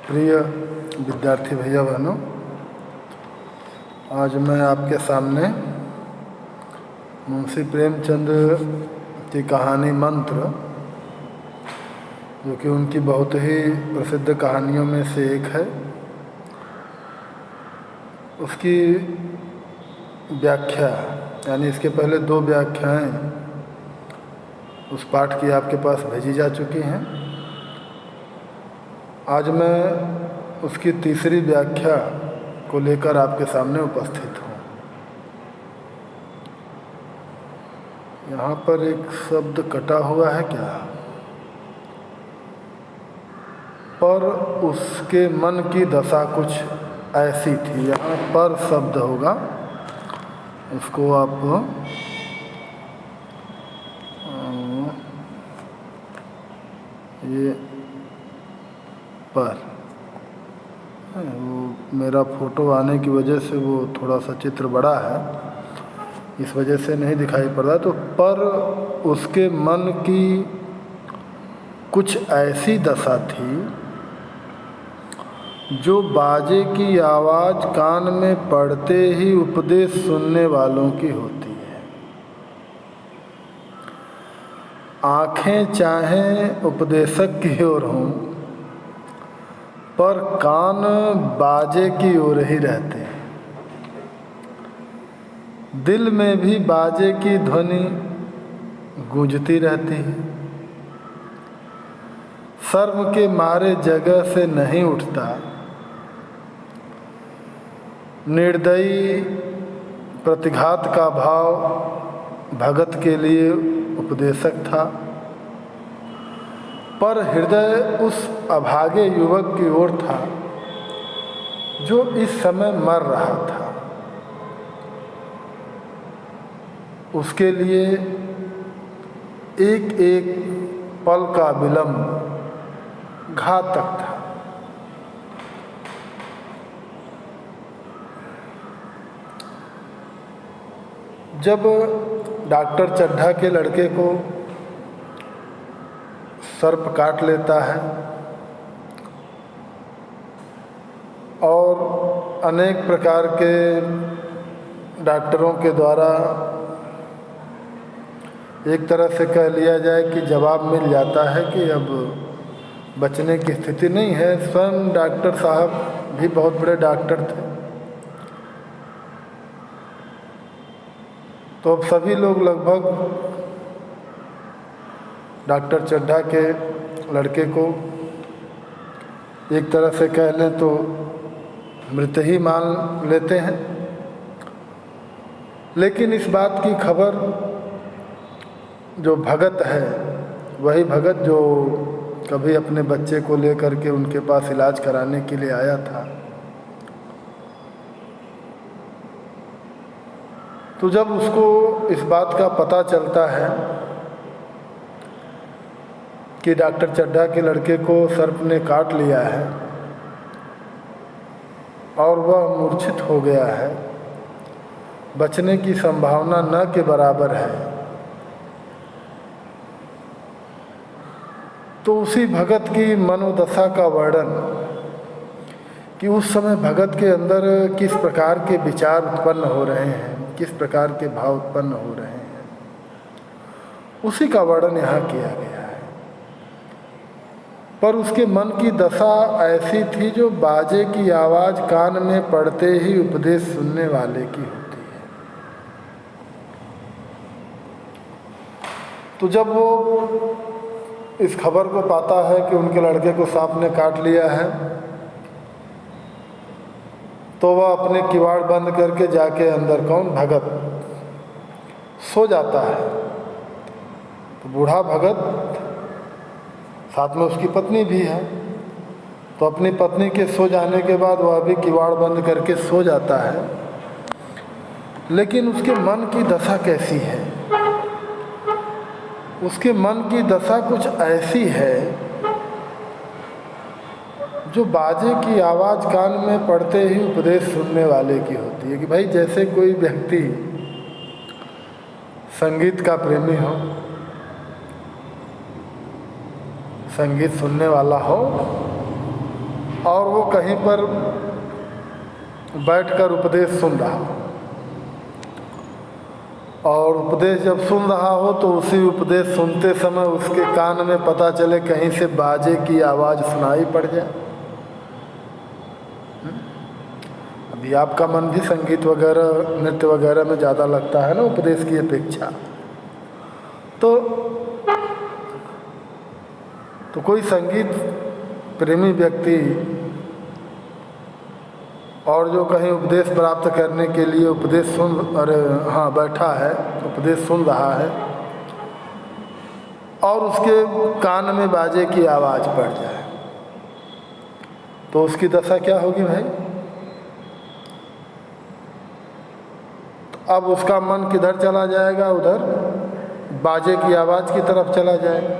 प्रिय विद्यार्थी भैया बहनों, आज मैं आपके सामने मुंशी प्रेमचंद की कहानी मंत्र, जो कि उनकी बहुत ही प्रसिद्ध कहानियों में से एक है, उसकी व्याख्या यानी इसके पहले 2 व्याख्याएं उस पाठ की आपके पास भेजी जा चुकी हैं। आज मैं उसकी तीसरी व्याख्या को लेकर आपके सामने उपस्थित हूँ। यहाँ पर एक शब्द कटा हुआ है क्या? पर उसके मन की दशा कुछ ऐसी थी। यहाँ पर शब्द होगा, उसको आप ये पर वो मेरा फ़ोटो आने की वजह से वो थोड़ा सा चित्र बड़ा है, इस वजह से नहीं दिखाई पड़ रहा। तो पर उसके मन की कुछ ऐसी दशा थी जो बाजे की आवाज़ कान में पड़ते ही उपदेश सुनने वालों की होती है। आँखें चाहें उपदेशक की ओर हों, पर कान बाजे की ओर ही रहते हैं। दिल में भी बाजे की ध्वनि गूंजती रहती है। शर्म के मारे जगह से नहीं उठता। निर्दयी प्रतिघात का भाव भगत के लिए उपदेशक था, पर हृदय उस अभागे युवक की ओर था जो इस समय मर रहा था। उसके लिए एक एक पल का विलंब घातक था। जब डॉक्टर चड्ढा के लड़के को सर्प काट लेता है और अनेक प्रकार के डॉक्टरों के द्वारा एक तरह से कह लिया जाए कि जवाब मिल जाता है कि अब बचने की स्थिति नहीं है। स्वयं डॉक्टर साहब भी बहुत बड़े डॉक्टर थे, तो अब सभी लोग लगभग डॉक्टर चड्ढा के लड़के को एक तरह से कह लें तो मृत ही मान लेते हैं। लेकिन इस बात की खबर जो भगत है, वही भगत जो कभी अपने बच्चे को लेकर के उनके पास इलाज कराने के लिए आया था, तो जब उसको इस बात का पता चलता है कि डॉक्टर चड्ढा के लड़के को सर्प ने काट लिया है और वह मूर्छित हो गया है, बचने की संभावना न के बराबर है, तो उसी भगत की मनोदशा का वर्णन कि उस समय भगत के अंदर किस प्रकार के विचार उत्पन्न हो रहे हैं, किस प्रकार के भाव उत्पन्न हो रहे हैं, उसी का वर्णन यहाँ किया गया है। पर उसके मन की दशा ऐसी थी जो बाजे की आवाज़ कान में पड़ते ही उपदेश सुनने वाले की होती है। तो जब वो इस खबर को पाता है कि उनके लड़के को सांप ने काट लिया है, तो वह अपने किवाड़ बंद करके जाके अंदर, कौन, भगत, सो जाता है। तो बूढ़ा भगत, साथ में उसकी पत्नी भी है, तो अपनी पत्नी के सो जाने के बाद वह भी किवाड़ बंद करके सो जाता है। लेकिन उसके मन की दशा कैसी है? उसके मन की दशा कुछ ऐसी है जो बाजे की आवाज़ कान में पड़ते ही उपदेश सुनने वाले की होती है। कि भाई जैसे कोई व्यक्ति संगीत का प्रेमी हो, संगीत सुनने वाला हो और वो कहीं पर बैठकर उपदेश सुन रहा हो, और उपदेश जब सुन रहा हो तो उसी उपदेश सुनते समय उसके कान में पता चले कहीं से बाजे की आवाज़ सुनाई पड़ जाए। अभी आपका मन भी संगीत वगैरह नृत्य वगैरह में ज़्यादा लगता है ना उपदेश की अपेक्षा। तो कोई संगीत प्रेमी व्यक्ति और जो कहीं उपदेश प्राप्त करने के लिए उपदेश बैठा है, उपदेश सुन रहा है, और उसके कान में बाजे की आवाज़ पड़ जाए तो उसकी दशा क्या होगी भाई? तो अब उसका मन किधर चला जाएगा? उधर बाजे की आवाज़ की तरफ चला जाएगा।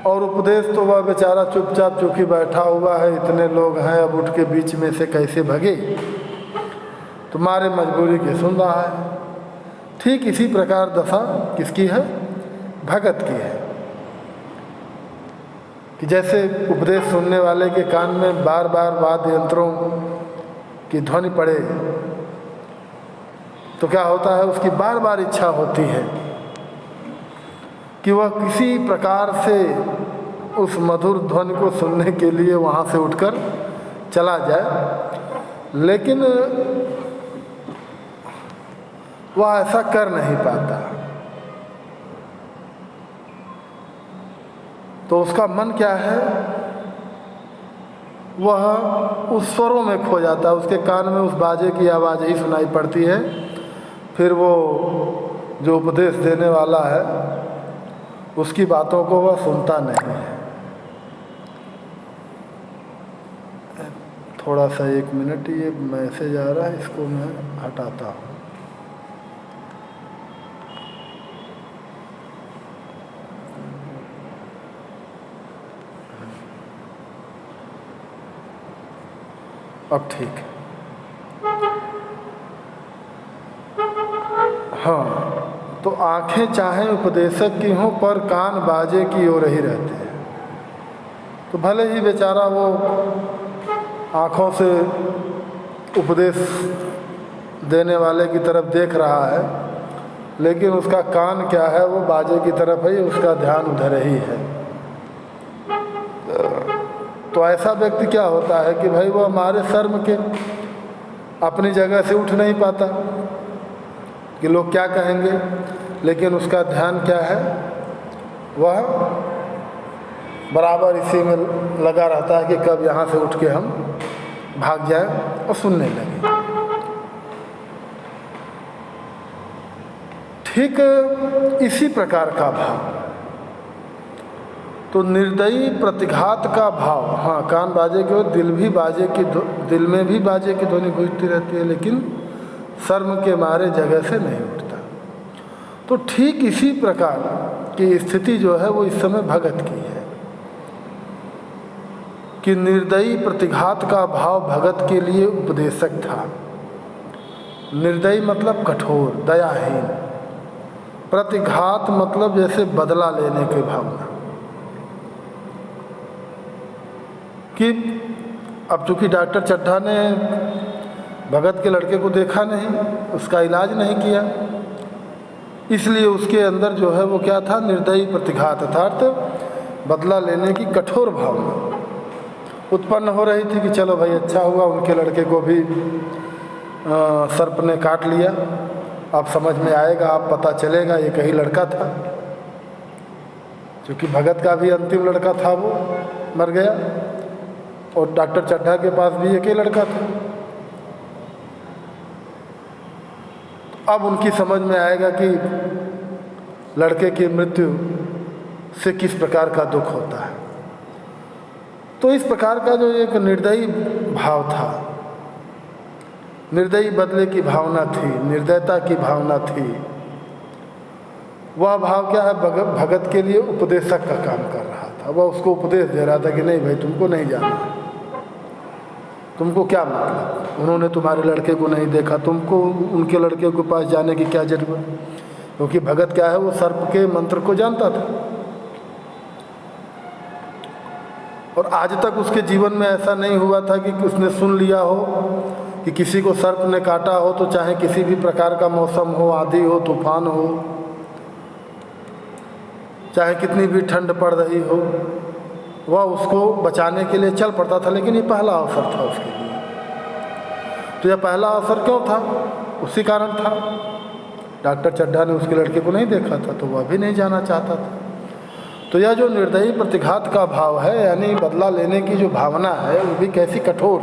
और उपदेश तो वह बेचारा चुपचाप चूँकि बैठा हुआ है, इतने लोग हैं, अब उठ के बीच में से कैसे भगे, तुम्हारे मजबूरी के सुन रहा है। ठीक इसी प्रकार दशा किसकी है? भगत की है। कि जैसे उपदेश सुनने वाले के कान में बार बार वाद्य यंत्रों की ध्वनि पड़े तो क्या होता है, उसकी बार बार इच्छा होती है कि वह किसी प्रकार से उस मधुर ध्वनि को सुनने के लिए वहाँ से उठकर चला जाए, लेकिन वह ऐसा कर नहीं पाता। तो उसका मन क्या है, वह उस स्वरों में खो जाता है, उसके कान में उस बाजे की आवाज़ ही सुनाई पड़ती है। फिर वो जो उपदेश देने वाला है उसकी बातों को वह सुनता नहीं है। थोड़ा सा 1 मिनट, ये मैसेज आ रहा है, इसको मैं हटाता हूँ। अब ठीक है। हाँ, तो आंखें चाहे उपदेशक की हों पर कान बाजे की ओर ही रहते हैं। तो भले ही बेचारा वो आँखों से उपदेश देने वाले की तरफ देख रहा है, लेकिन उसका कान क्या है, वो बाजे की तरफ है, उसका ध्यान उधर ही है। तो ऐसा व्यक्ति क्या होता है कि भाई वो हमारे शर्म के अपनी जगह से उठ नहीं पाता कि लोग क्या कहेंगे, लेकिन उसका ध्यान क्या है, वह बराबर इसी में लगा रहता है कि कब यहाँ से उठ के हम भाग जाएं और सुनने लगे। ठीक इसी प्रकार का भाव, तो निर्दयी प्रतिघात का भाव। हाँ, कान बाजे के, दिल में भी बाजे की ध्वनि गूंजती रहती है, लेकिन शर्म के मारे जगह से नहीं उठता। तो ठीक इसी प्रकार की स्थिति जो है वो इस समय भगत की है कि निर्दयी प्रतिघात का भाव भगत के लिए उपदेशक था। निर्दयी मतलब कठोर, दयाहीन। प्रतिघात मतलब जैसे बदला लेने की भावना, कि अब चूंकि डॉक्टर चड्ढा ने भगत के लड़के को देखा नहीं, उसका इलाज नहीं किया, इसलिए उसके अंदर जो है वो क्या था, निर्दयी प्रतिघात, अर्थात बदला लेने की कठोर भावना उत्पन्न हो रही थी कि चलो भाई अच्छा हुआ, उनके लड़के को भी सर्प ने काट लिया, अब समझ में आएगा, अब पता चलेगा ये कहीं लड़का था। क्योंकि भगत का भी अंतिम लड़का था, वो मर गया, और डॉक्टर चड्ढा के पास भी एक ही लड़का था। अब उनकी समझ में आएगा कि लड़के की मृत्यु से किस प्रकार का दुख होता है। तो इस प्रकार का जो एक निर्दयी भाव था, निर्दयी बदले की भावना थी, निर्दयता की भावना थी, वह भाव क्या है, भगत के लिए उपदेशक का काम कर रहा था। वह उसको उपदेश दे रहा था कि नहीं भाई, तुमको नहीं जाना, तुमको क्या मतलब, उन्होंने तुम्हारे लड़के को नहीं देखा, तुमको उनके लड़के के पास जाने की क्या जरूरत। क्योंकि भगत क्या है, वो सर्प के मंत्र को जानता था। और आज तक उसके जीवन में ऐसा नहीं हुआ था कि उसने सुन लिया हो कि किसी को सर्प ने काटा हो, तो चाहे किसी भी प्रकार का मौसम हो, आंधी हो, तूफान हो, चाहे कितनी भी ठंड पड़ रही हो, वह उसको बचाने के लिए चल पड़ता था। लेकिन ये पहला अवसर था उसके लिए। तो यह पहला अवसर क्यों था? उसी कारण था, डॉक्टर चड्ढा ने उसके लड़के को नहीं देखा था, तो वह भी नहीं जाना चाहता था। तो यह जो निर्दयी प्रतिघात का भाव है, यानी बदला लेने की जो भावना है, वो भी कैसी कठोर,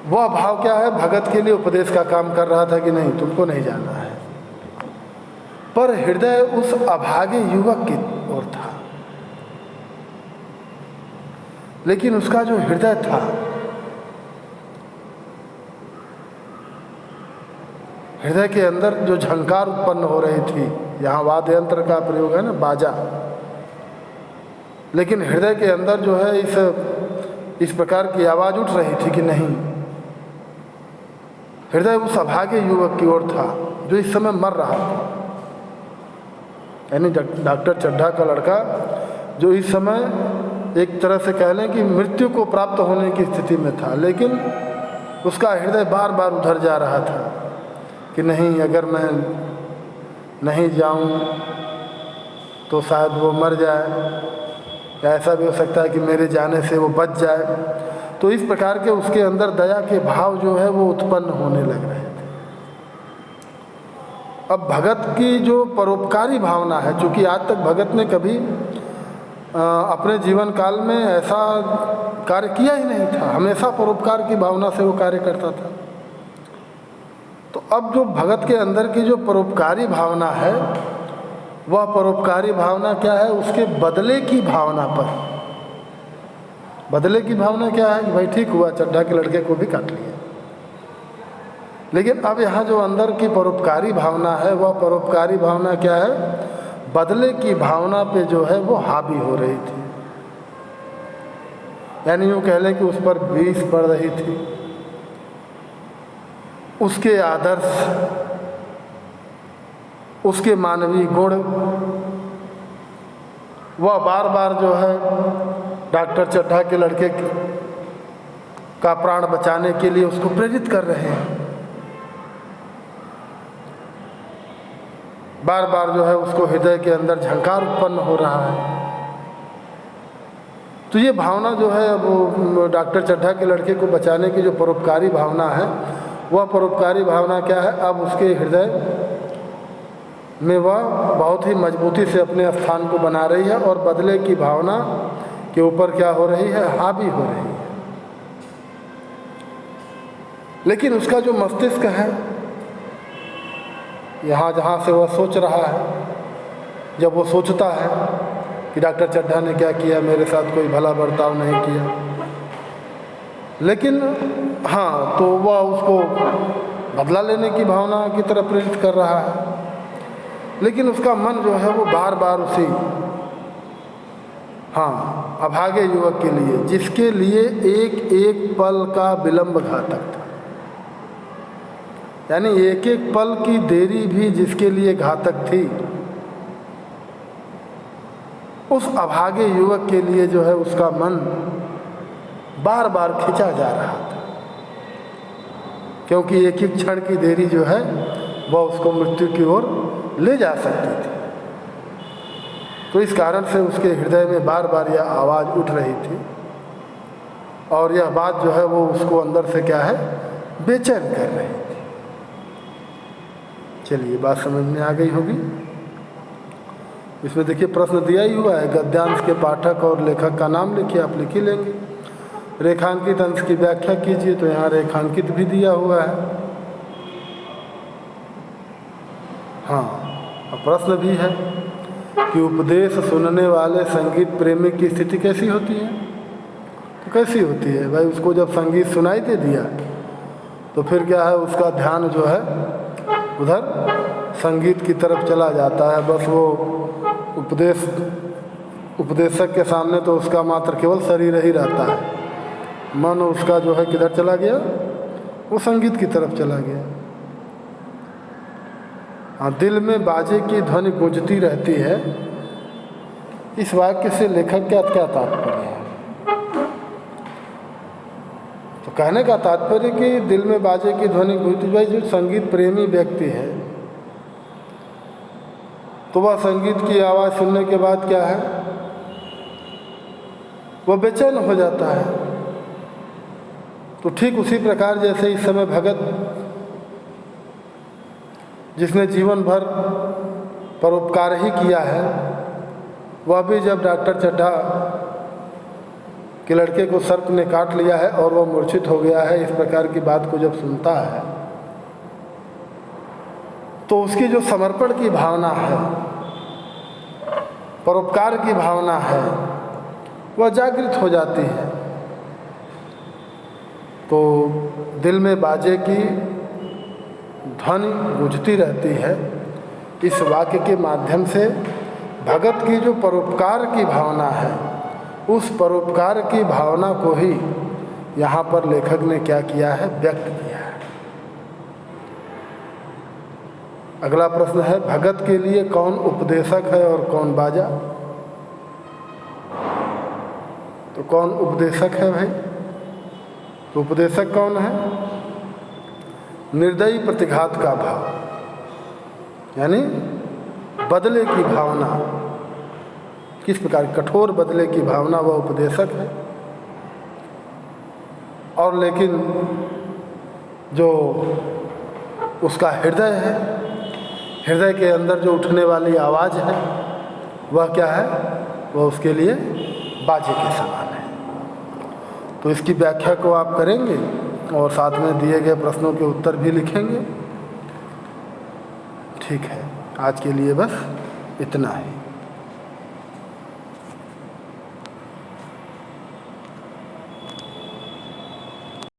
वह भाव क्या है, भगत के लिए उपदेश का काम कर रहा था कि नहीं, तुमको नहीं जाना है। पर हृदय उस अभागे युवक की ओर था। लेकिन उसका जो हृदय था, हृदय के अंदर जो झंकार उत्पन्न हो रही थी, यहाँ वाद्य यंत्र का प्रयोग है ना, बाजा, लेकिन हृदय के अंदर जो है इस प्रकार की आवाज़ उठ रही थी कि नहीं, हृदय उस अभागे युवक की ओर था जो इस समय मर रहा था। यानी डॉक्टर चड्ढा का लड़का जो इस समय एक तरह से कह लें कि मृत्यु को प्राप्त होने की स्थिति में था, लेकिन उसका हृदय बार बार उधर जा रहा था कि नहीं, अगर मैं नहीं जाऊं तो शायद वो मर जाए, या ऐसा भी हो सकता है कि मेरे जाने से वो बच जाए। तो इस प्रकार के उसके अंदर दया के भाव जो है वो उत्पन्न होने लग रहे थे। अब भगत की जो परोपकारी भावना है, चूँकि आज तक भगत ने कभी अपने जीवन काल में ऐसा कार्य किया ही नहीं था, हमेशा परोपकार की भावना से वो कार्य करता था। तो अब जो भगत के अंदर की जो परोपकारी भावना है, वह परोपकारी भावना क्या है, उसके बदले की भावना पर, बदले की भावना क्या है कि भाई ठीक हुआ, चड्ढा के लड़के को भी काट लिया। लेकिन अब यहाँ जो अंदर की परोपकारी भावना है, वह परोपकारी भावना क्या है, बदले की भावना पे जो है वो हावी हो रही थी। यानी यूँ कह लें कि उस पर बीस पड़ रही थी। उसके आदर्श, उसके मानवीय गुण, वह बार बार जो है डॉक्टर चड्ढा के लड़के का प्राण बचाने के लिए उसको प्रेरित कर रहे हैं। बार बार जो है उसको हृदय के अंदर झंकार उत्पन्न हो रहा है। तो ये भावना जो है वो डॉक्टर चड्ढा के लड़के को बचाने की जो परोपकारी भावना है, वह परोपकारी भावना क्या है, अब उसके हृदय में वह बहुत ही मजबूती से अपने स्थान को बना रही है और बदले की भावना के ऊपर क्या हो रही है, हावी हो रही है। लेकिन उसका जो मस्तिष्क है, यहाँ जहाँ से वह सोच रहा है, जब वो सोचता है कि डॉक्टर चड्ढा ने क्या किया, मेरे साथ कोई भला बर्ताव नहीं किया, लेकिन हाँ, तो वह उसको बदला लेने की भावना की तरफ प्रेरित कर रहा है। लेकिन उसका मन जो है वो बार बार उसी अभागे युवक के लिए, जिसके लिए एक एक पल का विलंब घातक था, यानी एक एक पल की देरी भी जिसके लिए घातक थी, उस अभागे युवक के लिए जो है उसका मन बार बार खिंचा जा रहा था, क्योंकि एक एक क्षण की देरी जो है वह उसको मृत्यु की ओर ले जा सकती थी। तो इस कारण से उसके हृदय में बार बार यह आवाज़ उठ रही थी, और यह बात जो है वो उसको अंदर से क्या है, बेचैन कर रही थी। चलिए, बात समझ में आ गई होगी। इसमें देखिए प्रश्न दिया ही हुआ है, गद्यांश के पाठक और लेखक का नाम लिखिए, आप लिख ही लेंगे। रेखांकित अंश की व्याख्या कीजिए, तो यहाँ रेखांकित भी दिया हुआ है। प्रश्न भी है कि उपदेश सुनने वाले संगीत प्रेमी की स्थिति कैसी होती है। तो कैसी होती है भाई, उसको जब संगीत सुनाई दे दिया तो फिर क्या है, उसका ध्यान जो है उधर संगीत की तरफ चला जाता है। बस वो उपदेशक के सामने तो उसका मात्र केवल शरीर ही रहता है, मन उसका जो है किधर चला गया, वो संगीत की तरफ चला गया। दिल में बाजे की ध्वनि गूंजती रहती है, इस वाक्य से लेखक का क्या तात्पर्य है? तो कहने का तात्पर्य कि दिल में बाजे की ध्वनि गूंजती, भाई जो संगीत प्रेमी व्यक्ति है तो वह संगीत की आवाज़ सुनने के बाद क्या है, वह बेचैन हो जाता है। तो ठीक उसी प्रकार जैसे इस समय भगत जिसने जीवन भर परोपकार ही किया है, वह भी जब डॉक्टर चड्ढा के लड़के को सर्प ने काट लिया है और वह मूर्छित हो गया है, इस प्रकार की बात को जब सुनता है तो उसकी जो समर्पण की भावना है, परोपकार की भावना है, वह जागृत हो जाती है। तो दिल में बाजे की ध्वनि गूंजती रहती है। इस वाक्य के माध्यम से भगत की जो परोपकार की भावना है, उस परोपकार की भावना को ही यहाँ पर लेखक ने क्या किया है, व्यक्त किया है। अगला प्रश्न है, भगत के लिए कौन उपदेशक है और कौन बाजा? तो कौन उपदेशक है भाई? तो उपदेशक कौन है? निर्दयी प्रतिघात का भाव, यानी बदले की भावना, किस प्रकार कठोर बदले की भावना, वह उपदेशक है। और लेकिन जो उसका हृदय है, हृदय के अंदर जो उठने वाली आवाज़ है, वह क्या है, वह उसके लिए बाजे के समान है। तो इसकी व्याख्या को आप करेंगे और साथ में दिए गए प्रश्नों के उत्तर भी लिखेंगे। ठीक है, आज के लिए बस इतना ही।